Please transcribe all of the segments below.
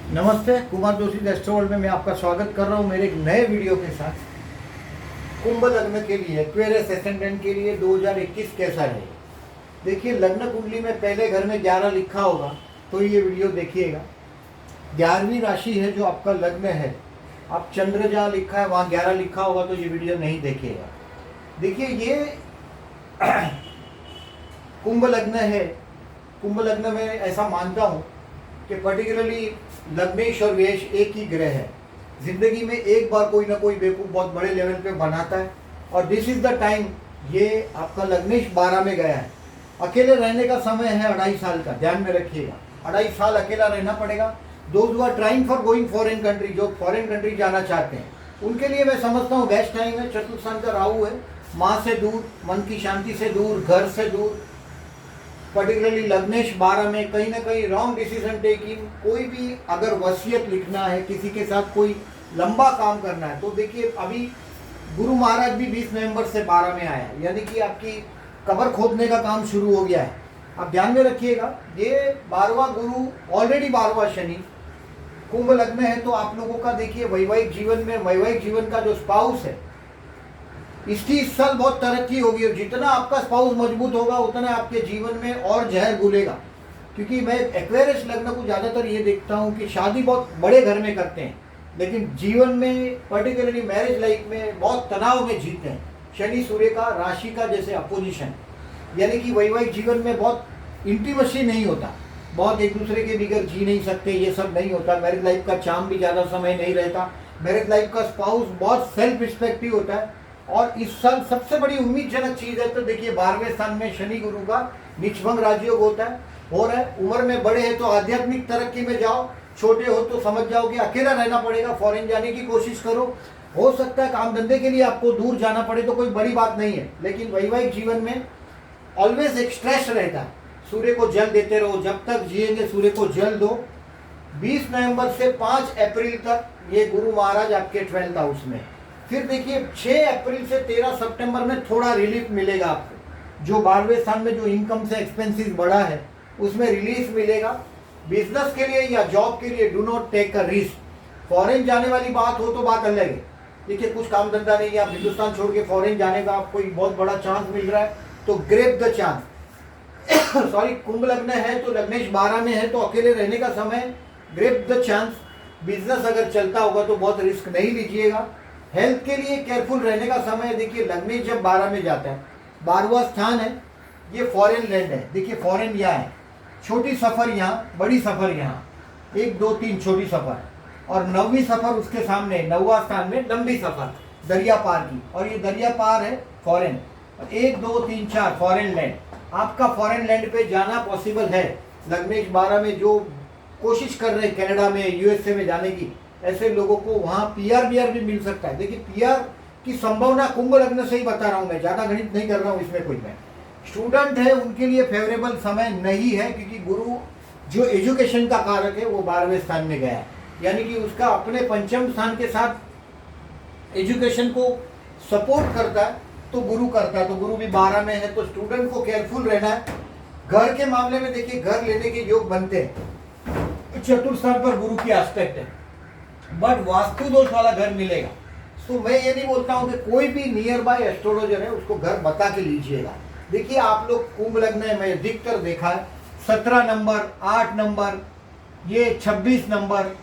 नमस्ते, Kumar Joshi astro world में मैं आपका स्वागत कर रहा हूं मेरे एक नए वीडियो के साथ। कुंभ लग्न के लिए, एक्वेरियस एसेंडेंट के लिए 2021 कैसा है। देखिए, लग्न कुंडली में पहले घर में 11 लिखा होगा तो ये वीडियो देखिएगा। 11वीं राशि है जो आपका लग्न है, आप चंद्र जहाँ लिखा है वहाँ 11 लिखा होगा तो ये वीडियो नहीं देखिएगा। देखिए, ये कुंभ लग्न है। कुंभ लग्न में ऐसा मानता हूँ कि पर्टिकुलरली लग्नेश और व्येश एक ही ग्रह है। जिंदगी में एक बार कोई ना कोई बेवकूफ़ बहुत बड़े लेवल पे बनाता है और दिस इज द टाइम। ये आपका लग्नेश 12 में गया है। अकेले रहने का समय है 2.5 साल का, ध्यान में रखिएगा। 2.5 साल अकेला रहना पड़ेगा। Those who are trying for going foreign country, जो फॉरेन कंट्री जाना चाहते हैं, उनके लिए मैं समझता हूँ बेस्ट टाइम है। चतुर्थ स्थान का राहु है, माँ से दूर, मन की शांति से दूर, घर से दूर। पर्टिकुलरली लग्नेश 12 में कहीं ना कहीं रॉन्ग डिसीजन टेकिंग। कोई भी अगर वसीयत लिखना है, किसी के साथ कोई लंबा काम करना है, तो देखिए अभी गुरु महाराज भी 20 नवंबर से 12 में आया है, यानी कि आपकी कबर खोदने का काम शुरू हो गया है। आप ध्यान में रखिएगा, ये 12वां गुरु ऑलरेडी 12वां शनि। कुंभ लग्न है तो आप लोगों का देखिए वैवाहिक जीवन में, वैवाहिक जीवन का जो स्पाउस है, इसकी इस साल बहुत तरक्की होगी। और जितना आपका स्पाउस मजबूत होगा उतना आपके जीवन में और जहर घुलेगा। क्योंकि मैं एक्वेरियस लग्न को ज़्यादातर ये देखता हूँ कि शादी बहुत बड़े घर में करते हैं, लेकिन जीवन में पर्टिकुलरली मैरिज लाइफ में बहुत तनाव में जीते हैं। शनि सूर्य का राशि का जैसे अपोजिशन, यानी कि वैवाहिक जीवन में बहुत इंटीमेसी नहीं होता, बहुत एक दूसरे के बगैर जी नहीं सकते, ये सब नहीं होता। मैरिज लाइफ का चार्म भी ज़्यादा समय नहीं रहता। मैरिज लाइफ का स्पाउस बहुत सेल्फ रिस्पेक्टिव होता है। और इस साल सबसे बड़ी उम्मीदजनक चीज़ है तो देखिए 12वें स्थान में शनि गुरु का नीचभंग राजयोग होता है, हो रहा है। उम्र में बड़े हैं तो आध्यात्मिक तरक्की में जाओ, छोटे हो तो समझ जाओ कि अकेला रहना पड़ेगा, फॉरेन जाने की कोशिश करो। हो सकता है काम धंधे के लिए आपको दूर जाना पड़े तो कोई बड़ी बात नहीं है, लेकिन वैवाहिक जीवन में ऑलवेज एक स्ट्रेस रहता है। सूर्य को जल देते रहो, जब तक जिएंगे सूर्य को जल दो। 20 नवंबर से 5 अप्रैल तक ये गुरु महाराज आपके 12th हाउस में। फिर देखिए 6 अप्रैल से 13 सितंबर में थोड़ा रिलीफ मिलेगा आपको। जो 12वें स्थान में जो इनकम से एक्सपेंसेस बढ़ा है उसमें रिलीफ मिलेगा। बिजनेस के लिए या जॉब के लिए do not take a risk. Foreign जाने वाली बात हो तो बात अलग है। देखिए कुछ काम धंधा नहीं है, आप हिंदुस्तान छोड़ के फॉरेन जाने का आपको बहुत बड़ा चांस मिल रहा है तो ग्रेप द चांस। सॉरी, कुंभ लग्न है तो लग्नेश 12 में है तो अकेले रहने का समय, ग्रेप द चांस। बिजनेस अगर चलता होगा तो बहुत रिस्क नहीं लीजिएगा। हेल्थ के लिए केयरफुल रहने का समय है। देखिए लग्नेश जब 12 में जाता है, 12वां स्थान है, ये फॉरेन लैंड है। देखिए फॉरेन यहाँ है, छोटी सफ़र यहाँ, बड़ी सफ़र यहाँ, 1 2 3 छोटी सफ़र, और 9वीं सफ़र उसके सामने 9वां स्थान में लंबी सफ़र दरिया पार की, और ये दरिया पार है फॉरेन। 1 2 3 4 foreign land. आपका फॉरेन लैंड पे जाना पॉसिबल है। लग्नेश 12 में जो कोशिश कर रहे हैं कनाडा में, यूएसए में जाने की, ऐसे लोगों को वहाँ पीआर भी मिल सकता है। देखिए पीआर की संभावना कुंभ लग्न से ही बता रहा हूँ मैं, ज़्यादा गणित नहीं कर रहा हूँ इसमें कोई। मैं स्टूडेंट है उनके लिए फेवरेबल समय नहीं है, क्योंकि गुरु जो एजुकेशन का कारक है वो 12वें स्थान में गया है, यानी कि उसका अपने पंचम स्थान के साथ एजुकेशन को सपोर्ट करता है तो गुरु करता है। तो गुरु भी 12 में है तो स्टूडेंट को केयरफुल रहना है। घर के मामले में देखिए घर लेने के योग बनते हैं, चतुर्थ स्थान पर गुरु की एस्पेक्ट है, बट वास्तु दोष वाला घर मिलेगा। तो मैं ये नहीं बोलता हूँ कि कोई भी नियर बाय एस्ट्रोलॉजर है उसको घर बता के लीजिएगा। देखिए आप लोग कुंभ लग्न है, मैं अधिकतर देखा है 17 नंबर, 8 नंबर, ये 26 नंबर,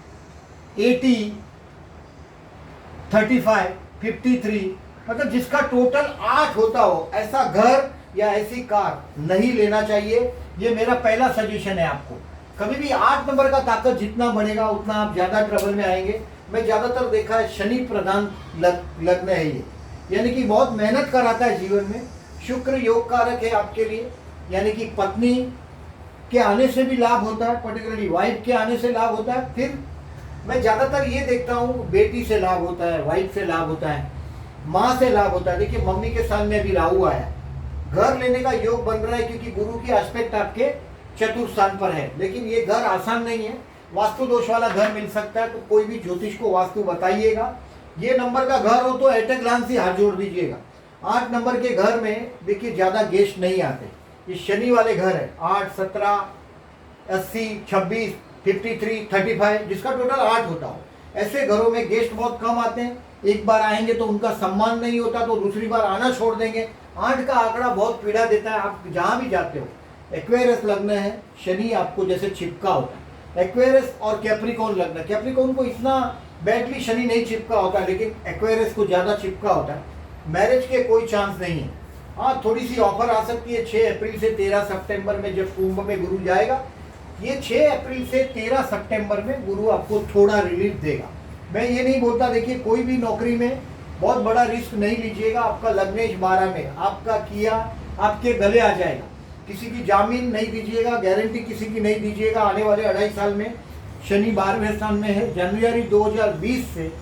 80, 35, 53, मतलब जिसका टोटल 8 होता हो, ऐसा घर या ऐसी कार नहीं लेना चाहिए। ये मेरा पहला सजेशन है आपको। कभी भी 8 नंबर का ताकत जितना बढ़ेगा उतना आप ज़्यादा ट्रबल में आएंगे। मैं ज़्यादातर देखा है शनि प्रधान लग्न है ये, यानी कि बहुत मेहनत कराता है जीवन में। शुक्र योग कारक है आपके लिए, यानी कि पत्नी के आने से भी लाभ होता है, पर्टिकुलरली वाइफ के आने से लाभ होता है। फिर मैं ज़्यादातर ये देखता हूँ बेटी से लाभ होता है, वाइफ से लाभ होता है, माँ से लाभ होता है। देखिए मम्मी के साथ में भी राहु आया, घर लेने का योग बन रहा है, क्योंकि गुरु की एस्पेक्ट आपके चतुर्थ स्थान पर है। लेकिन ये घर आसान नहीं है, वास्तु दोष वाला घर मिल सकता है। तो कोई भी ज्योतिष को वास्तु बताइएगा। ये नंबर का घर हो तो एट ए ग्लांस ही हाथ जोड़ दीजिएगा। 8 नंबर के घर में देखिए ज़्यादा गेस्ट नहीं आते, ये शनि वाले घर है। 8 17 80 26 53, 35, जिसका टोटल 8 होता हो। ऐसे घरों में गेस्ट बहुत कम आते हैं, एक बार आएंगे तो उनका सम्मान नहीं होता तो दूसरी बार आना छोड़ देंगे। 8 का आंकड़ा बहुत पीड़ा देता है, आप जहां भी जाते हो। एक्वेरियस लग्न है, शनि आपको जैसे चिपका होता है। एक्वेरियस और कैप्रिकॉर्न लग्न, कैप्रिकॉर्न को इतना बैडली शनि नहीं चिपका होता, लेकिन एक्वेरियस को ज्यादा चिपका होता है। मैरिज के कोई चांस नहीं है। हाँ, थोड़ी सी ऑफर आ सकती है 6 अप्रैल से 13 सितंबर में, जब कुंभ में गुरु जाएगा। ये 6 अप्रैल से 13 सितंबर में गुरु आपको थोड़ा रिलीफ देगा। मैं ये नहीं बोलता, देखिए कोई भी नौकरी में बहुत बड़ा रिस्क नहीं लीजिएगा। आपका लग्नेश 12 में, आपका किया आपके गले आ जाएगा। किसी की जामीन नहीं दीजिएगा, गारंटी किसी की नहीं दीजिएगा। आने वाले 2.5 साल में शनि 12वें स्थान में है। जनवरी 2020 से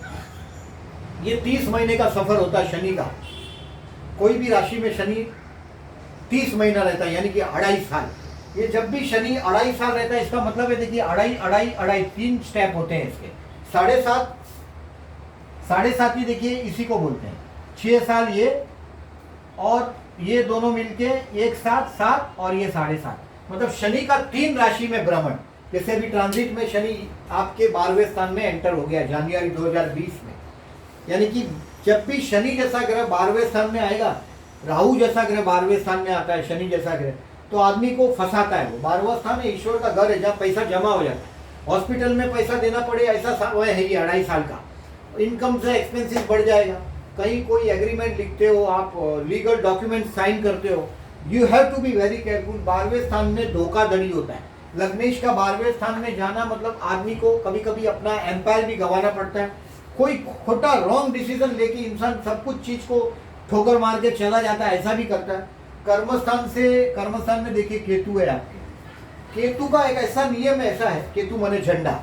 ये 30 महीने का सफर होता है शनि का। कोई भी राशि में शनि 30 महीना रहता है, यानी कि 2.5 साल। ये जब भी शनि 2.5 साल रहता है, इसका मतलब है देखिए 2.5 3 स्टेप होते हैं इसके। 7.5 ही देखिए इसी को बोलते हैं। 6 साल ये और ये दोनों मिलके एक साथ 7 और ये 7.5, मतलब शनि का 3 राशि में भ्रमण। जैसे अभी ट्रांजिट में शनि आपके 12वें स्थान में एंटर हो गया जनवरी 2020 में। यानी कि जब भी शनि जैसा ग्रह 12वें स्थान में आएगा, राहु जैसा ग्रह 12वें स्थान में आता है, शनि जैसा ग्रह, तो आदमी को फंसाता है। वो 12वां स्थान है, ईश्वर का घर है, जहाँ पैसा जमा हो जाता है। हॉस्पिटल में पैसा देना पड़े ऐसा समय है ये 2.5 साल का। इनकम से एक्सपेंसिस बढ़ जाएगा। कहीं कोई एग्रीमेंट लिखते हो आप, लीगल डॉक्यूमेंट साइन करते हो, you have to be very careful. 12वें स्थान में धोखाधड़ी होता है। लग्नेश का 12वें स्थान में जाना मतलब आदमी को कभी कभी अपना एम्पायर भी गंवाना पड़ता है। कोई खोटा रॉन्ग डिसीजन लेके इंसान सब कुछ चीज को ठोकर मार के चला जाता है, ऐसा भी करता है। कर्मस्थान में देखिए केतु है आपके। केतु का एक ऐसा नियम ऐसा है, केतु माने झंडा।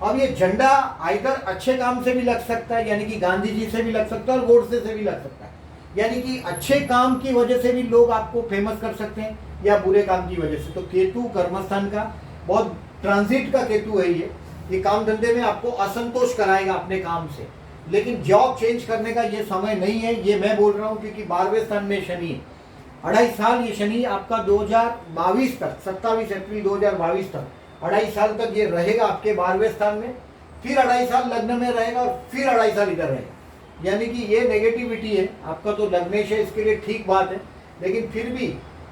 अब ये झंडा आइदर अच्छे काम से भी लग सकता है, यानी कि गांधी जी से भी लग सकता है और गोडसे से भी लग सकता है। यानी कि अच्छे काम की वजह से भी लोग आपको फेमस कर सकते हैं, या बुरे काम की वजह से। तो केतु कर्मस्थान का बहुत ट्रांजिट का केतु है ये काम धंधे में आपको असंतोष कराएगा अपने काम से, लेकिन जॉब चेंज करने का ये समय नहीं है। ये मैं बोल रहा हूँ क्योंकि 12वें स्थान में शनि है। 2.5 साल ये शनि आपका 2022 तक, 27 अप्रैल 2022 तक 2.5 साल तक ये रहेगा आपके 12वें स्थान में। फिर 2.5 साल लग्न में रहेगा और फिर 2.5 साल इधर रहेगा। यानी कि ये नेगेटिविटी है। आपका तो लग्नेश है, इसके लिए ठीक बात है, लेकिन फिर भी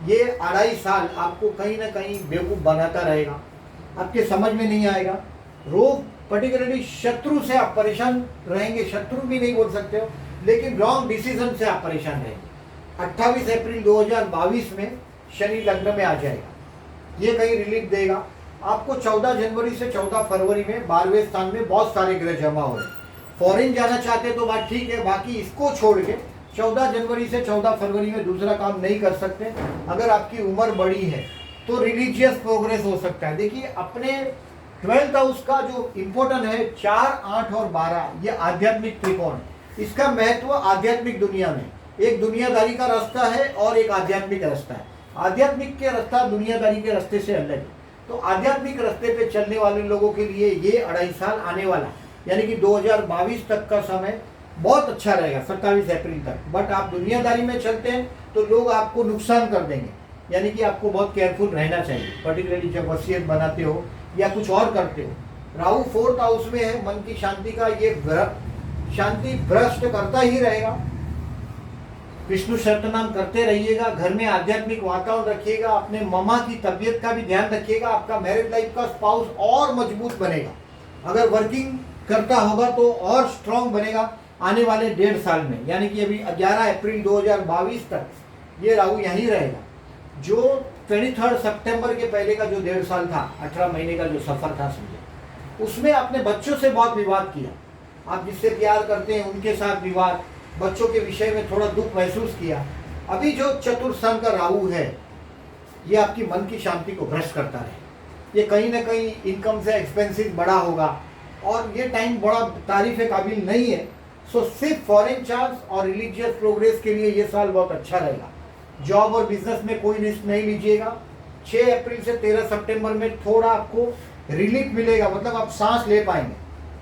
ये 2.5 साल आपको कहीं ना कहीं बेवकूफ़ बनाता रहेगा। आपके समझ में नहीं आएगा। रोग पर्टिकुलरली शत्रु से आप परेशान रहेंगे। शत्रु भी नहीं बोल सकते हो, लेकिन रॉन्ग डिसीजन से आप परेशान रहेंगे। 28 अप्रैल 2022 में शनि लग्न में आ जाएगा। ये कहीं रिलीफ देगा आपको। 14 जनवरी से 14 फरवरी में 12वें स्थान में बहुत सारे ग्रह जमा हो रहे हैं। फॉरेन जाना चाहते तो बात ठीक है, बाकी इसको छोड़ के 14 जनवरी से 14 फरवरी में दूसरा काम नहीं कर सकते। अगर आपकी उम्र बड़ी है तो रिलीजियस प्रोग्रेस हो सकता है। देखिए अपने 12th हाउस का जो इम्पोर्टेंट है 4, 8 और 12, ये आध्यात्मिक त्रिकोण है। इसका महत्व आध्यात्मिक दुनिया में, एक दुनियादारी का रास्ता है और एक आध्यात्मिक रास्ता है। आध्यात्मिक के रास्ता दुनियादारी के रास्ते से अलग है। तो आध्यात्मिक रास्ते पे चलने वाले लोगों के लिए ये 2.5 साल आने वाला, यानी कि 2022 तक का समय बहुत अच्छा रहेगा, 27 अप्रैल तक। बट आप दुनियादारी में चलते हैं तो लोग आपको नुकसान कर देंगे, यानी कि आपको बहुत केयरफुल रहना चाहिए, पर्टिकुलरली जब वसीयत बनाते हो या कुछ और करते हो। राहु 4th हाउस में है, मन की शांति का ये शांति भ्रष्ट करता ही रहेगा। विष्णु सहस्त्रनाम करते रहिएगा, घर में आध्यात्मिक वातावरण रखिएगा, अपने मम्मा की तबीयत का भी ध्यान रखिएगा। आपका मैरिज लाइफ का स्पाउस और मजबूत बनेगा। अगर वर्किंग करता होगा तो और स्ट्रांग बनेगा आने वाले 1.5 साल में, यानी कि अभी 11 अप्रैल 2022 तक ये राहु यहीं रहेगा। जो 23 सितंबर के पहले का जो 1.5 साल था, 18 महीने का जो सफर था समझे, उसमें आपने बच्चों से बहुत विवाद किया। आप जिससे प्यार करते हैं उनके साथ विवाद, बच्चों के विषय में थोड़ा दुख महसूस किया। अभी जो चतुर्थ स्थान का राहु है, ये आपकी मन की शांति को भ्रष्ट करता रहे। ये कहीं ना कहीं इनकम से एक्सपेंसिव बड़ा होगा और ये टाइम बड़ा तारीफ काबिल नहीं है। सो सिर्फ फॉरेन चांस और रिलीजियस प्रोग्रेस के लिए ये साल बहुत अच्छा रहेगा। जॉब और बिजनेस में कोई रिस्क नहीं लीजिएगा। 6 अप्रैल से 13 सितंबर में थोड़ा आपको रिलीफ मिलेगा, मतलब आप सांस ले पाएंगे।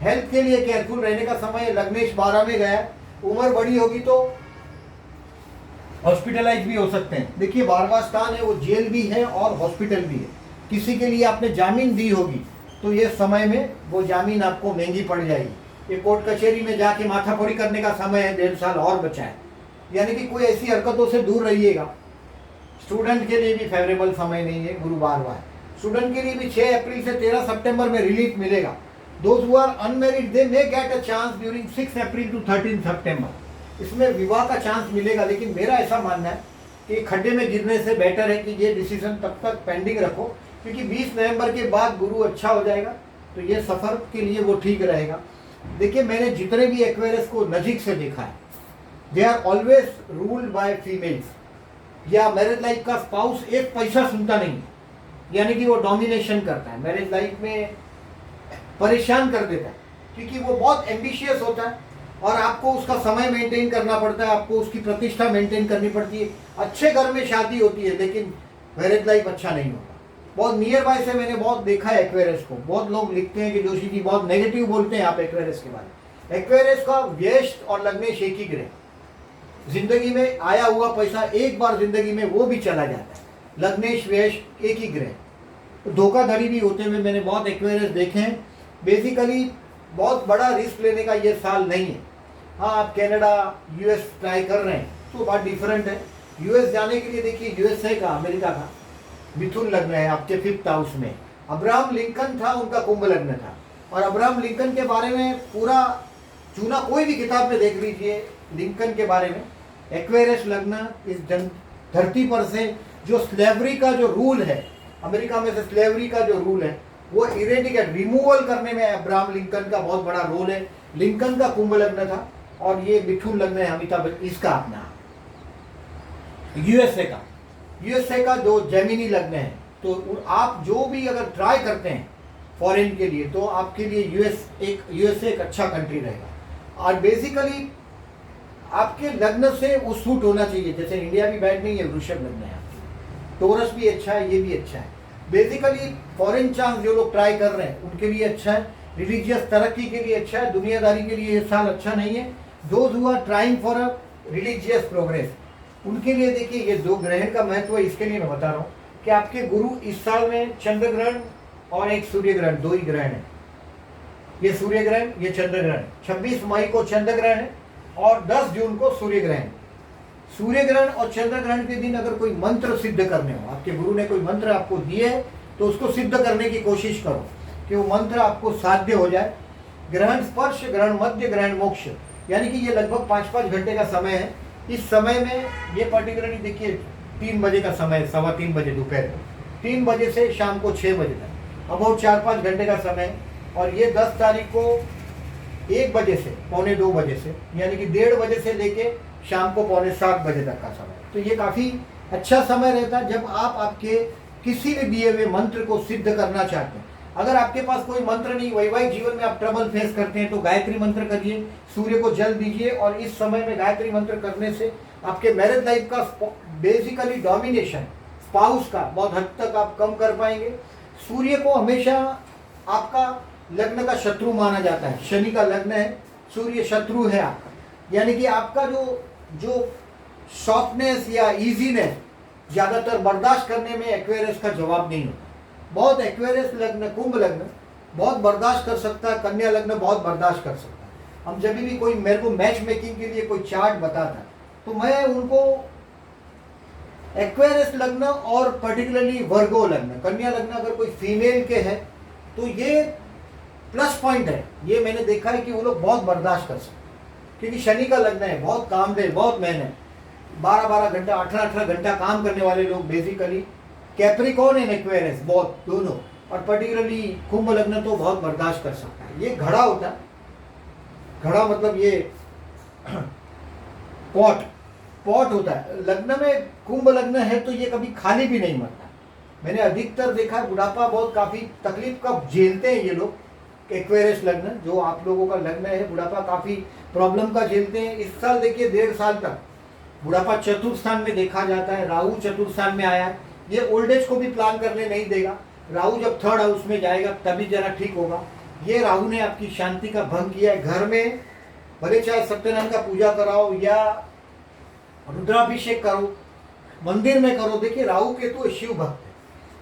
हेल्थ के लिए केयरफुल रहने का समय है। लग्नेश 12 में गया, उम्र बड़ी होगी तो हॉस्पिटलाइज भी हो सकते हैं। देखिए 12वां स्थान है, वो जेल भी है और हॉस्पिटल भी है। किसी के लिए आपने जामीन दी होगी तो ये समय में वो जमीन आपको महंगी पड़ जाएगी। ये कोर्ट कचहरी में जाके माथाफोड़ी करने का समय है, 1.5 साल और बचा है। यानी कि कोई ऐसी हरकतों से दूर रहिएगा। स्टूडेंट के लिए भी फेवरेबल समय नहीं है, गुरुवार है। स्टूडेंट के लिए भी 6 अप्रैल से 13 सितंबर में रिलीफ मिलेगा। Those who are unmarried they may get a chance during 6 April to 13 September. इसमें विवाह का चांस मिलेगा, लेकिन मेरा ऐसा मानना है कि खड्डे में गिरने से बेटर है कि ये डिसीजन तब तक पेंडिंग रखो, क्योंकि 20 नवंबर के बाद गुरु अच्छा हो जाएगा, तो ये सफ़र के लिए वो ठीक रहेगा। देखिए, मैंने जितने भी एक्वेरियस को नज़दीक से देखा है, they are always ruled by females. या मैरिज लाइफ का स्पाउस एक पैसा सुनता नहीं, यानी कि वो डोमिनेशन करता है, मैरिज लाइफ में परेशान कर देता है, क्योंकि वो बहुत एम्बिशियस होता है और आपको उसका समय मेंटेन करना पड़ता है, आपको उसकी प्रतिष्ठा मेंटेन करनी पड़ती है। अच्छे घर में शादी होती है, लेकिन मैरिज लाइफ अच्छा नहीं होता। बहुत नियर बाय से मैंने बहुत देखा है एक्वेरियस को। बहुत लोग लिखते हैं कि जोशी जी बहुत नेगेटिव बोलते हैं आप एक्वेरियस के बारे में। एक्वेरियस का व्यस्त और लग्नेश एक ही ग्रह, जिंदगी में आया हुआ पैसा एक बार जिंदगी में वो भी चला जाता है। लग्नेश व्यस्त एक ही ग्रह, तो धोखाधड़ी भी होते हुए मैंने बहुत एक्वेरियस देखे हैं। बेसिकली बहुत बड़ा रिस्क लेने का ये साल नहीं है। हाँ, आप कनाडा यूएस ट्राई कर रहे हैं तो बात डिफरेंट है। यूएस जाने के लिए देखिए, यूएसए का, अमेरिका का मिथुन लग्न है आपके 5th हाउस में। अब्राहम लिंकन था, उनका कुंभ लग्न था। और अब्राहम लिंकन के बारे में पूरा चुना, कोई भी किताब में देख लीजिए लिंकन के बारे में। एक्वेरियस लग्न इस धरती पर से जो स्लेवरी का जो रूल है, अमेरिका में से स्लेवरी का जो रूल है वो इरेडिकेट, रिमूवल करने में अब्राहम लिंकन का बहुत बड़ा रोल है। लिंकन का कुंभ लग्न था और ये मिथुन लग्न है अमिताभ, इसका अपना यूएसए का जो जेमिनी लग्न है। तो आप जो भी अगर ट्राई करते हैं फॉरेन के लिए, तो आपके लिए यूएसए एक अच्छा कंट्री रहेगा। और बेसिकली आपके लग्न से वो सूट होना चाहिए। जैसे इंडिया भी बैड नहीं है, वृषभ लग्न है आपकी, टोरस भी अच्छा है, ये भी अच्छा है। बेसिकली फॉरेन चांस जो लोग ट्राई कर रहे हैं उनके लिए अच्छा है। रिलीजियस तरक्की के लिए अच्छा है, दुनियादारी के लिए ये साल अच्छा नहीं है। Those who are trying for a religious progress, उनके लिए देखिए ये 2 ग्रहण का महत्व है। इसके लिए मैं बता रहा हूँ कि आपके गुरु इस साल में चंद्र ग्रहण और एक सूर्य ग्रहण, 2 ही ग्रहण है। ये सूर्य ग्रहण, ये चंद्र ग्रहण। 26 मई को चंद्र ग्रहण है और 10 जून को सूर्य ग्रहण। सूर्य ग्रहण और चंद्र ग्रहण के दिन अगर कोई मंत्र सिद्ध करने हो, आपके गुरु ने कोई मंत्र आपको दिए है, तो उसको सिद्ध करने की कोशिश करो कि वो मंत्र आपको साध्य हो जाए। ग्रहण स्पर्श, ग्रहण मध्य, ग्रहण मोक्ष, यानी कि ये लगभग 5-5 घंटे का समय है। इस समय में ये पर्टिकुलरली देखिए 3 बजे का समय, 3:15 बजे दोपहर, 3 बजे से शाम को 6 बजे तक, अबाउट 4-5 घंटे का समय। और ये 10 तारीख को 1 बजे से 1:45 बजे से, यानी कि 1:30 बजे से लेके शाम को 6:45 बजे तक का समय। तो ये काफ़ी अच्छा समय रहता है जब आप आपके किसी भी दिए हुए मंत्र को सिद्ध करना चाहते हैं। अगर आपके पास कोई मंत्र नहीं, वैवाहिक जीवन में आप ट्रबल फेस करते हैं, तो गायत्री मंत्र करिए, सूर्य को जल दीजिए। और इस समय में गायत्री मंत्र करने से आपके मैरिज लाइफ का बेसिकली डोमिनेशन स्पाउस का बहुत हद तक आप कम कर पाएंगे। सूर्य को हमेशा आपका लग्न का शत्रु माना जाता है। शनि का लग्न है, सूर्य शत्रु है आपका, यानी कि आपका जो सॉफ्टनेस या इजीनेस ज़्यादातर बर्दाश्त करने में एक्वेरियस का जवाब नहीं होता। बहुत एक्वेरियस लग्न, कुंभ लग्न बहुत बर्दाश्त कर सकता है, कन्या लग्न बहुत बर्दाश्त कर सकता है। हम जब भी कोई मेरे को मैच मेकिंग के लिए कोई चार्ट बताता है, तो मैं उनको एक्वेरियस लग्न और पर्टिकुलरली वर्गो लग्न, कन्या लग्न अगर कोई फीमेल के है तो ये प्लस पॉइंट है। ये मैंने देखा है कि वो लोग बहुत बर्दाश्त कर सकते हैं, क्योंकि शनि का लग्न है, बहुत कामदेव, बहुत मेहनत, 12-12 घंटा, 18-18 घंटा काम करने वाले लोग बेसिकली कैप्रिकॉर्न एंड एक्वेरियस बहुत दोनों, और पर्टिकुलरली कुंभ लग्न तो बहुत बर्दाश्त कर सकता है। ये घड़ा होता है, घड़ा मतलब ये पॉट होता है। लग्न में कुंभ लग्न है तो ये कभी खाली भी नहीं मरता। मैंने अधिकतर देखा है बुढ़ापा बहुत काफ़ी तकलीफ का झेलते हैं ये लोग। एक्वेरियस लग्न जो आप लोगों का लग्न है, बुढ़ापा काफ़ी प्रॉब्लम का झेलते हैं। इस साल देखिए 1.5 साल तक बुढ़ापा चतुर्थ स्थान में देखा जाता है। राहु चतुर्थ स्थान में आया है, ये ओल्ड एज को भी प्लान करने नहीं देगा। राहु जब 3rd हाउस में जाएगा तभी जरा ठीक होगा। ये राहु ने आपकी शांति का भंग किया है। घर में भले चाहे सत्यनारायण का पूजा कराओ या रुद्राभिषेक करो, मंदिर में करो। देखिए राहु केतु शिव भक्त है,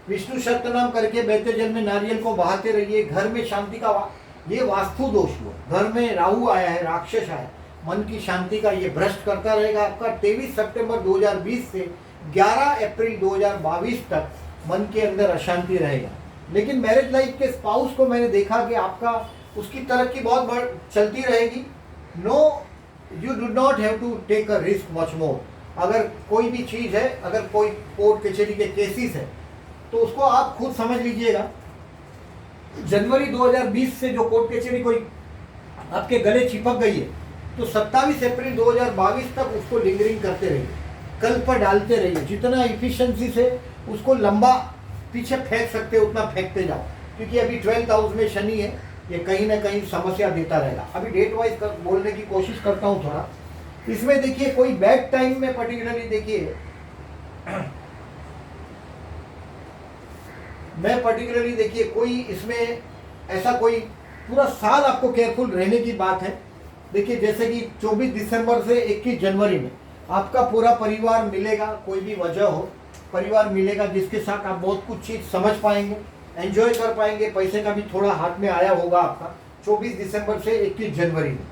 विष्णु सहस्त्रनाम करके बहते जल में नारियल को बहाते रहिए। घर में शांति का ये वास्तु दोष हुआ, घर में राहु आया है, राक्षस आया, मन की शांति का ये भ्रष्ट करता रहेगा। आपका 23 सितंबर 2020 से 11 अप्रैल 2022 तक मन के अंदर अशांति रहेगा। लेकिन मैरिज लाइफ के स्पाउस को मैंने देखा कि आपका उसकी तरक्की बहुत चलती रहेगी। No, you do not have to take a risk much more. अगर कोई भी चीज़ है, अगर कोई कोर्ट कचहरी के केसेस है तो उसको आप खुद समझ लीजिएगा। जनवरी 2020 से जो कोर्ट कचहरी कोई आपके गले चिपक गई है तो 27 अप्रैल 2022 तक उसको लिंगरिंग करते रहिए, कल पर डालते रहिए। जितना इफिशिएंसी से उसको लंबा पीछे फेंक सकते हो उतना फेंकते जाओ, क्योंकि अभी 12th हाउस में शनि है, ये कहीं ना कहीं समस्या देता रहेगा। अभी डेट वाइज बोलने की कोशिश करता हूँ थोड़ा। इसमें देखिए कोई बैड टाइम में पर्टिकुलरली देखिए मैं पर्टिकुलरली देखिए कोई इसमें ऐसा कोई पूरा साल आपको केयरफुल रहने की बात है। देखिए जैसे कि 24 दिसंबर से 21 जनवरी में आपका पूरा परिवार मिलेगा, कोई भी वजह हो परिवार मिलेगा जिसके साथ आप बहुत कुछ चीज़ समझ पाएंगे, एंजॉय कर पाएंगे, पैसे का भी थोड़ा हाथ में आया होगा आपका। 24 दिसंबर से 21 जनवरी में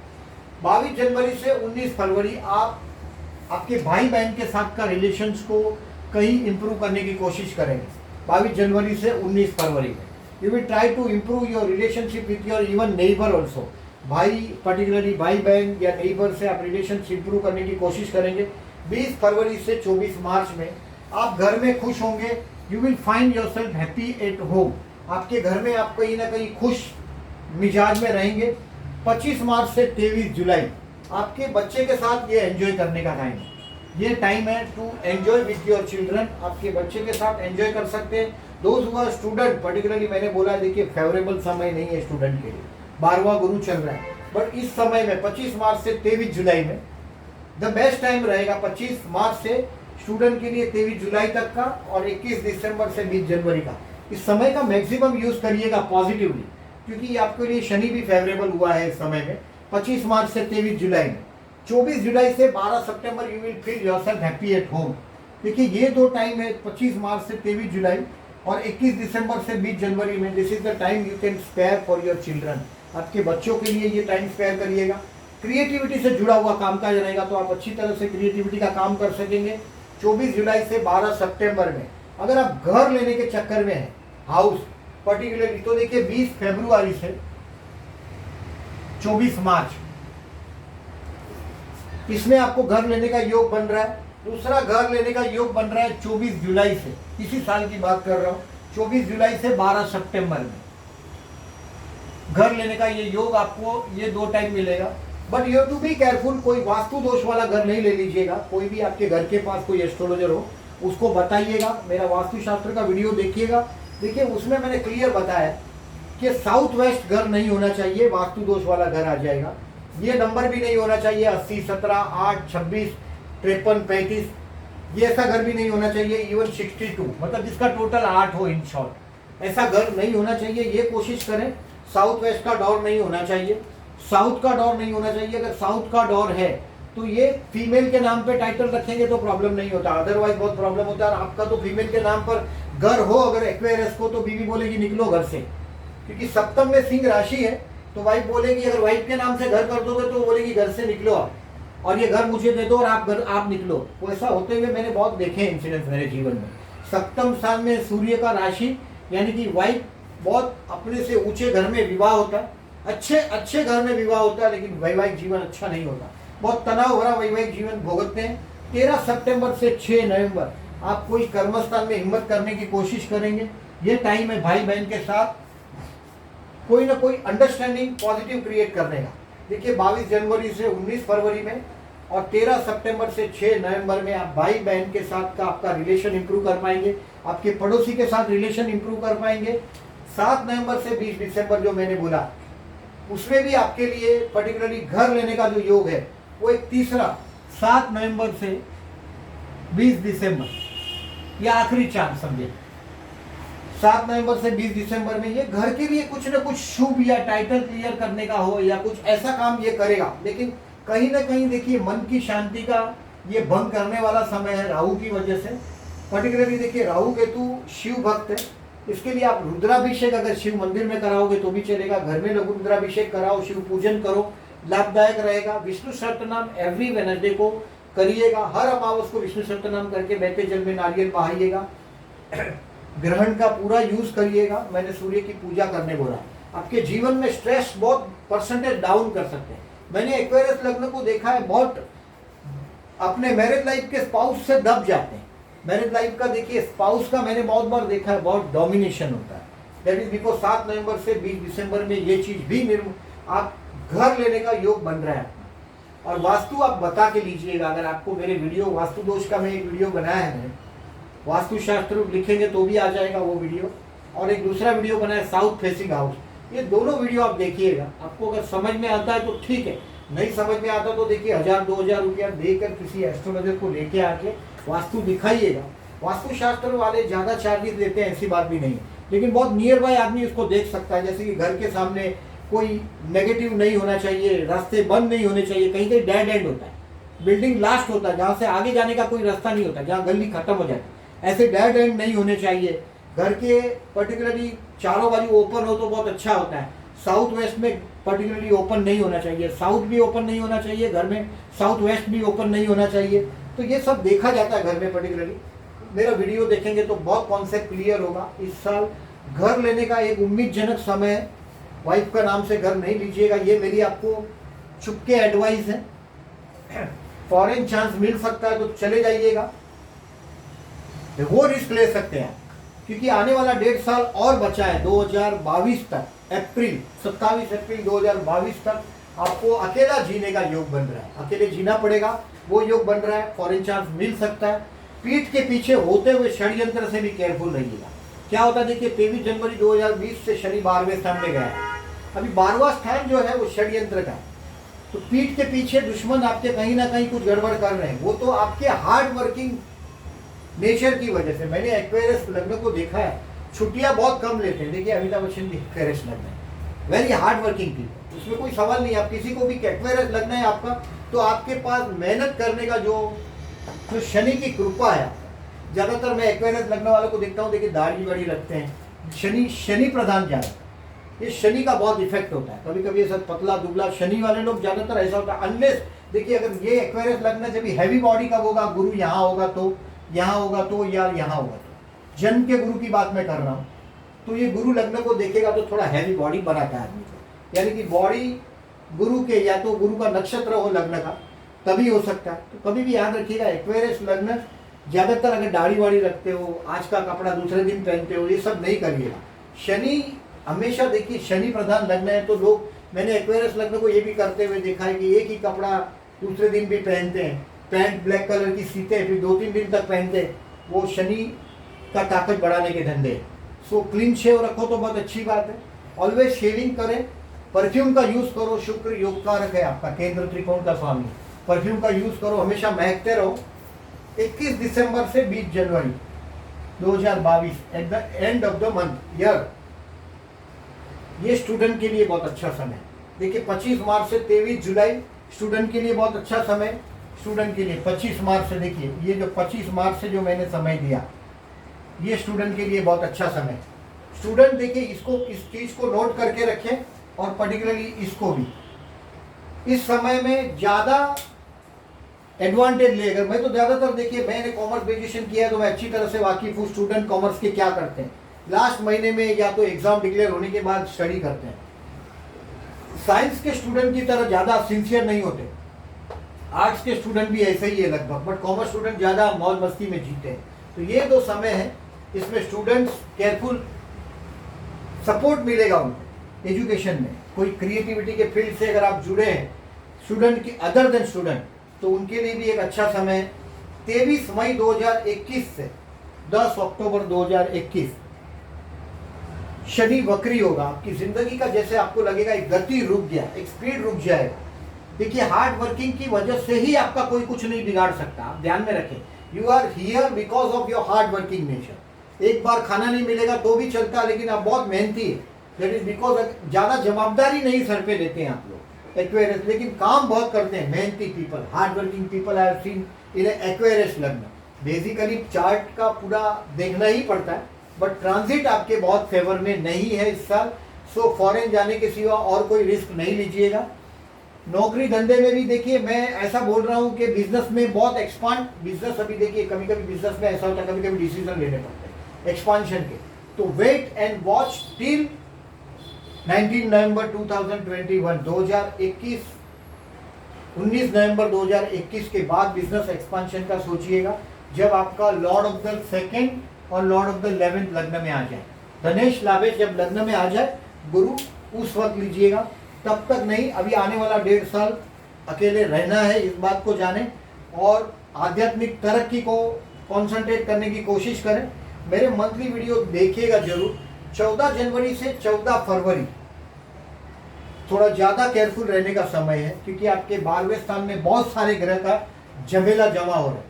22 जनवरी से 19 फरवरी आप आपके भाई बहन के साथ का रिलेशंस को कहीं इंप्रूव करने की कोशिश करेंगे। 22 जनवरी से 19 फरवरी में you will try to improve your relationship with your even neighbour also. भाई पर्टिकुलरली भाई बहन या नेबर से आप रिलेशनशिप इंप्रूव करने की कोशिश करेंगे। 20 फरवरी से 24 मार्च में आप घर में खुश होंगे। You will find your self happy at home. आपके घर में आप कहीं ना कहीं खुश मिजाज में रहेंगे। 25 मार्च से 23 जुलाई आपके बच्चे के साथ ये एंजॉय करने का टाइम है। ये टाइम है to enjoy with your children. आपके बच्चे के साथ एंजॉय कर सकते हैं। Those who are student particularly मैंने बोला देखिए फेवरेबल समय नहीं है स्टूडेंट के लिए, 12वां गुरु चल रहा है, बट इस समय में 25 मार्च से 23 जुलाई में द बेस्ट टाइम रहेगा। 25 मार्च से स्टूडेंट के लिए 23 जुलाई तक का और 21 दिसंबर से 20 जनवरी का। इस समय का मैक्सिमम यूज करिएगा पॉजिटिवली, क्योंकि आपके लिए शनि भी फेवरेबल हुआ है इस समय में। 25 मार्च से 23 जुलाई में 24 जुलाई से 12 सितंबर you will feel yourself happy at home. देखिए ये दो टाइम है 25 मार्च से 23 जुलाई और 21 दिसंबर से 20 जनवरी में। This is the time you can spare for your children. आपके बच्चों के लिए ये टाइम स्पेयर करिएगा। क्रिएटिविटी से जुड़ा हुआ कामकाज रहेगा तो आप अच्छी तरह से क्रिएटिविटी का काम कर सकेंगे। 24 जुलाई से 12 सितंबर में अगर आप घर लेने के चक्कर में हैं हाउस पर्टिकुलरली, तो देखिए 20 फरवरी से 24 मार्च इसमें आपको घर लेने का योग बन रहा है। दूसरा घर लेने का योग बन रहा है 24 जुलाई से, इसी साल की बात कर रहा हूँ, 24 जुलाई से 12 सितंबर में घर लेने का ये योग आपको ये दो टाइम मिलेगा। But you have to be careful, कोई वास्तु दोष वाला घर नहीं ले लीजिएगा। कोई भी आपके घर के पास कोई एस्ट्रोलॉजर हो उसको बताइएगा, मेरा वास्तुशास्त्र का वीडियो देखिएगा। देखिए उसमें मैंने क्लियर बताया कि साउथ वेस्ट घर नहीं होना चाहिए, वास्तु दोष वाला घर आ जाएगा। ये नंबर भी नहीं होना चाहिए 80, 17, 8, 26, 53, 35, ये ऐसा घर भी नहीं होना चाहिए। इवन 62 मतलब जिसका टोटल 8 हो, इन शॉर्ट ऐसा घर नहीं होना चाहिए। ये कोशिश करें। साउथ वेस्ट का डोर नहीं होना चाहिए, साउथ का डोर नहीं होना चाहिए। अगर साउथ का डोर है तो ये फीमेल के नाम पे टाइटल रखेंगे तो प्रॉब्लम नहीं होता, अदरवाइज बहुत प्रॉब्लम होता है। आपका तो फीमेल के नाम पर घर हो अगर एक्वेरियस को, तो बीवी बोलेगी निकलो घर से, क्योंकि सप्तम में सिंह राशि है। तो वाइफ बोलेगी अगर वाइफ के नाम से घर कर दोगे तो बोलेगी घर से निकलो आप, और ये घर मुझे दे दो और आप निकलो। तो ऐसा होते हुए मैंने बहुत देखे हैं इंसिडेंट मेरे जीवन में। सप्तम स्थान में सूर्य का राशि यानी कि वाइफ बहुत अपने से ऊंचे घर में विवाह होता है, अच्छे घर में विवाह होता है, लेकिन वैवाहिक जीवन अच्छा नहीं होता, बहुत तनाव भरा वैवाहिक जीवन भोगते हैं। 13 सितंबर से 6 नवंबर आप कोई कर्मस्थान में हिम्मत करने की कोशिश करेंगे। ये टाइम है भाई बहन के साथ कोई ना कोई अंडरस्टैंडिंग पॉजिटिव क्रिएट करने का। देखिए 22 जनवरी से 19 फरवरी में और 13 सितंबर से 6 नवंबर में आप भाई बहन के साथ का आपका रिलेशन इंप्रूव कर पाएंगे, आपके पड़ोसी के साथ रिलेशन इंप्रूव कर पाएंगे। 7 नवंबर से 20 दिसंबर जो मैंने बोला उसमें भी आपके लिए पर्टिकुलरली घर लेने का जो योग है वो एक तीसरा 7 नवंबर से 20 दिसंबर ये आखिरी चांस समझे। 7 नवंबर से 20 दिसंबर में ये घर के लिए कुछ ना कुछ शुभ या टाइटल क्लियर करने का हो या कुछ ऐसा काम ये करेगा। लेकिन कहीं ना कहीं देखिए मन की शांति का ये भंग करने वाला समय है राहु की वजह से। पर्टिकुलरली देखिए राहु केतु शिव भक्त है, इसके लिए आप रुद्राभिषेक अगर शिव मंदिर में कराओगे तो भी चलेगा, घर में रुद्राभिषेक कराओ, शिव पूजन करो, लाभदायक रहेगा। विष्णु सहस्त्रनाम एवरी वेनसडे को करिएगा, हर अमावस को विष्णु सहस्त्रनाम करके बहते जल में नारियल बहाइएगा। ग्रहण का पूरा यूज करिएगा, मैंने सूर्य की पूजा करने बोला। आपके जीवन में स्ट्रेस बहुत परसेंटेज डाउन कर सकते हैं। मैंने एक्वेरियस लग्न को देखा है बहुत अपने मैरिज लाइफ के स्पाउस से दब जाते हैं। मैरिज लाइफ का देखिए, स्पाउस का मैंने बहुत बार देखा है, बहुत डोमिनेशन होता है। दैट इज बिकॉज 7 नवंबर से 20 दिसंबर में ये चीज भी आप घर लेने का योग बन रहा है अपना। और वास्तु आप बता के लीजिएगा, अगर आपको मेरे वीडियो वास्तु दोष का मैं एक वीडियो बनाया है, वास्तु शास्त्र लिखेंगे तो भी आ जाएगा वो वीडियो, और एक दूसरा वीडियो बनाया साउथ फेसिंग हाउस। ये दोनों वीडियो आप देखिएगा, आपको अगर समझ में आता है तो ठीक है, नहीं समझ में आता तो देखिए 1000-2000 रुपया देकर किसी एस्ट्रोलॉजर को लेके आके वास्तु दिखाइएगा। वास्तु शास्त्र वाले ज़्यादा चार्जेस लेते हैं, ऐसी बात भी नहीं है, लेकिन बहुत नियर बाय आदमी इसको देख सकता है। जैसे कि घर के सामने कोई नेगेटिव नहीं होना चाहिए, रास्ते बंद नहीं होने चाहिए, कहीं कहीं डेड एंड होता है, बिल्डिंग लास्ट होता है, जहाँ से आगे जाने का कोई रास्ता नहीं होता, जहाँ गली खत्म हो जाती है, ऐसे डेड एंड नहीं होने चाहिए। घर के पर्टिकुलरली चारों बाजू ओपन हो तो बहुत अच्छा होता है। साउथ वेस्ट में पर्टिकुलरली ओपन नहीं होना चाहिए, साउथ भी ओपन नहीं होना चाहिए, घर में साउथ वेस्ट भी ओपन नहीं होना चाहिए। तो ये सब देखा जाता है घर में पर्टिकुलरली। मेरा वीडियो देखेंगे तो बहुत कॉन्सेप्ट क्लियर होगा। इस साल घर लेने का एक उम्मीदजनक समय है। वाइफ का नाम से घर नहीं लीजिएगा, ये मेरी आपको चुपके एडवाइस है। फॉरेन चांस मिल सकता है तो चले जाइएगा, वो रिस्क ले सकते हैं, क्योंकि आने वाला 1.5 साल और बचा है। 2022 तक, 27 अप्रैल 2022 तक आपको अकेला जीने का योग बन रहा है, अकेले जीना पड़ेगा, वो योग बन रहा है। फॉरेन चांस मिल सकता है। पीठ के पीछे होते हुए षड्यंत्र से भी केयरफुल रहिएगा। क्या होता है देखिए, 23 जनवरी 2020 से शनि 12वें स्थान में गया है। अभी 12वां स्थान जो है वो षड्यंत्र का है, तो पीठ के पीछे दुश्मन आपके कहीं ना कहीं कुछ गड़बड़ कर रहे हैं, वो तो आपके हार्ड वर्किंग नेचर की वजह से। मैंने एक्वेरियस लग्न को देखा है, छुट्टियां बहुत कम लेते हैं। देखिए अमिताभ बच्चन भी एक्वेरियस लग्न है, वेरी हार्ड वर्किंग पीपल, उसमें कोई सवाल नहीं। आप किसी को भी एक्वेरियस लग्न है आपका, तो आपके पास मेहनत करने का जो शनि की कृपा है। ज्यादातर मैं एक्वेरियस लगने वालों को देखता हूँ, देखिए दाढ़ी वाड़ी रखते हैं, शनि प्रधान ज्यादा, ये शनि का बहुत इफेक्ट होता है। कभी कभी ऐसा पतला दुबला शनि वाले लोग ज्यादातर ऐसा होता है। अनलेस देखिए, अगर ये एक्वेरियस लगने से भी हैवी बॉडी का होगा, गुरु यहाँ होगा तो यहाँ होगा तो, या यहाँ होगा तो, जन्म के गुरु की बात मैं कर रहा हूँ, तो ये गुरु लग्न को देखेगा तो थोड़ा हैवी बॉडी बनाता है आदमी को। यानी कि बॉडी गुरु के, या तो गुरु का नक्षत्र हो लग्न का, तभी हो सकता है। तो कभी भी याद रखिएगा, एक्वेरियस लग्न ज्यादातर अगर दाढ़ी वाड़ी रखते हो, आज का कपड़ा दूसरे दिन पहनते हो, ये सब नहीं करिएगा। शनि हमेशा देखिए शनि प्रधान लग्न है, तो लोग, मैंने एक्वेरियस लग्न को ये भी करते हुए देखा है कि एक ही कपड़ा दूसरे दिन भी पहनते हैं, पैंट ब्लैक कलर की सीते फिर 2-3 दिन तक पहनते, वो शनि का ताकत बढ़ाने के धंधे। सो क्लीन शेव रखो तो बहुत अच्छी बात है। ऑलवेज शेविंग करें, परफ्यूम का यूज करो, शुक्र योग कारक है आपका, केंद्र त्रिकोण का स्वामी, परफ्यूम का यूज करो, हमेशा महकते रहो। 21 दिसंबर से 20 जनवरी 2022 at the end of the month year, ये स्टूडेंट के लिए बहुत अच्छा समय है। देखिए 25 मार्च से 23 जुलाई स्टूडेंट के लिए बहुत अच्छा समय। स्टूडेंट के लिए 25 मार्च से, देखिए ये जो 25 मार्च से जो मैंने समय दिया, ये स्टूडेंट के लिए बहुत अच्छा समय। स्टूडेंट देखिए इसको, इस चीज को नोट करके रखें, और पर्टिकुलरली इसको भी इस समय में ज्यादा एडवांटेज लेगा। मैं तो ज्यादातर देखिए, मैंने कॉमर्स ग्रेजुएशन किया है तो मैं अच्छी तरह से वाकिफ हूँ स्टूडेंट कॉमर्स के क्या करते हैं। लास्ट महीने में या तो एग्जाम डिक्लेयर होने के बाद स्टडी करते हैं। साइंस के स्टूडेंट की तरह ज्यादा सिंसियर नहीं होते, आर्ट्स के स्टूडेंट भी ऐसे ही है लगभग, बट कॉमर्स स्टूडेंट ज्यादा मौज मस्ती में जीते हैं। तो ये 2 समय है, इसमें स्टूडेंट्स केयरफुल, सपोर्ट मिलेगा उनको एजुकेशन में। कोई क्रिएटिविटी के फील्ड से अगर आप जुड़े हैं, स्टूडेंट की अदर देन स्टूडेंट, तो उनके लिए भी एक अच्छा समय है। 23 मई 2021 से 10 अक्टूबर 2021 शनि वक्री होगा। आपकी जिंदगी का जैसे आपको लगेगा एक गति रुक गया, एक स्पीड रुक जाएगा। देखिए हार्ड वर्किंग की वजह से ही आपका कोई कुछ नहीं बिगाड़ सकता, आप ध्यान में रखें। You are here because of your hard working nature. एक बार खाना नहीं मिलेगा तो भी चलता, लेकिन आप बहुत मेहनती है, दैट इज बिकॉज ज्यादा जवाबदारी नहीं सर पे लेते हैं आप लोग एक्वेरियस, लेकिन काम बहुत करते हैं। मेहनती people, hard working people I have seen in Aquarius लग्न। बेसिकली चार्ट का पूरा देखना ही पड़ता है, बट ट्रांजिट आपके बहुत फेवर में नहीं है इस साल। सो फॉरेन जाने के सिवा और कोई रिस्क नहीं लीजिएगा। नौकरी धंधे में भी देखिए, मैं ऐसा बोल रहा हूँ कि बिजनेस में बहुत एक्सपांड, बिजनेस अभी देखिए कभी कभी बिजनेस में ऐसा होता है, कभी कभी डिसीजन लेने पड़ते हैं एक्सपांशन के, तो वेट एंड वॉच टिल 19 नवंबर 2021 2021 19 नवंबर 2021 के बाद बिजनेस एक्सपांशन का सोचिएगा, जब आपका लॉर्ड ऑफ द सेकंड और लॉर्ड ऑफ द 11th लग्न में आ जाए। धनेश लाभेश जब लग्न में आ जाए गुरु, उस वक्त लीजिएगा, तब तक नहीं। अभी आने वाला 1.5 साल अकेले रहना है, इस बात को जाने और आध्यात्मिक तरक्की को कॉन्सेंट्रेट करने की कोशिश करें। मेरे मंथली वीडियो देखिएगा जरूर। 14 जनवरी से 14 फरवरी थोड़ा ज़्यादा केयरफुल रहने का समय है, क्योंकि आपके 12वें स्थान में बहुत सारे ग्रह का झमेला जमा हो रहा है।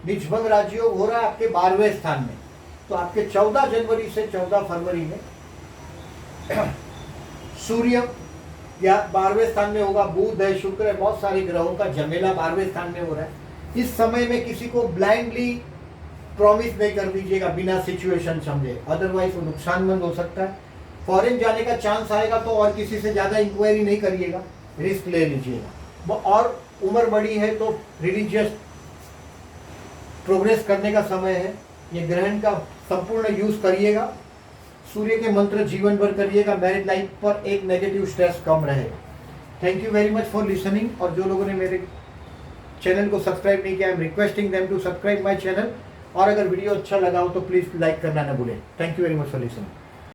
निजभंग राजयोग हो रहा है आपके 12वें स्थान में, तो आपके 14 जनवरी से 14 फरवरी में सूर्य या 12वें स्थान में होगा, बुध है, शुक्र है, बहुत सारे ग्रहों का झमेला 12वें स्थान में हो रहा है। इस समय में किसी को ब्लाइंडली प्रॉमिस नहीं कर दीजिएगा बिना सिचुएशन समझे, अदरवाइज वो नुकसानमंद हो सकता है। फॉरेन जाने का चांस आएगा तो और किसी से ज़्यादा इंक्वायरी नहीं करिएगा, रिस्क ले लीजिएगा। और उम्र बड़ी है तो रिलीजियस प्रोग्रेस करने का समय है। ये ग्रहण का संपूर्ण यूज करिएगा। सूर्य के मंत्र जीवन भर करिएगा, मैरिज लाइफ पर एक नेगेटिव स्ट्रेस कम रहे। Thank you very much for listening. और जो लोगों ने मेरे चैनल को सब्सक्राइब नहीं किया, I am requesting them to subscribe my channel. और अगर वीडियो अच्छा लगा हो तो प्लीज़ लाइक करना ना भूलें। Thank you very much for listening.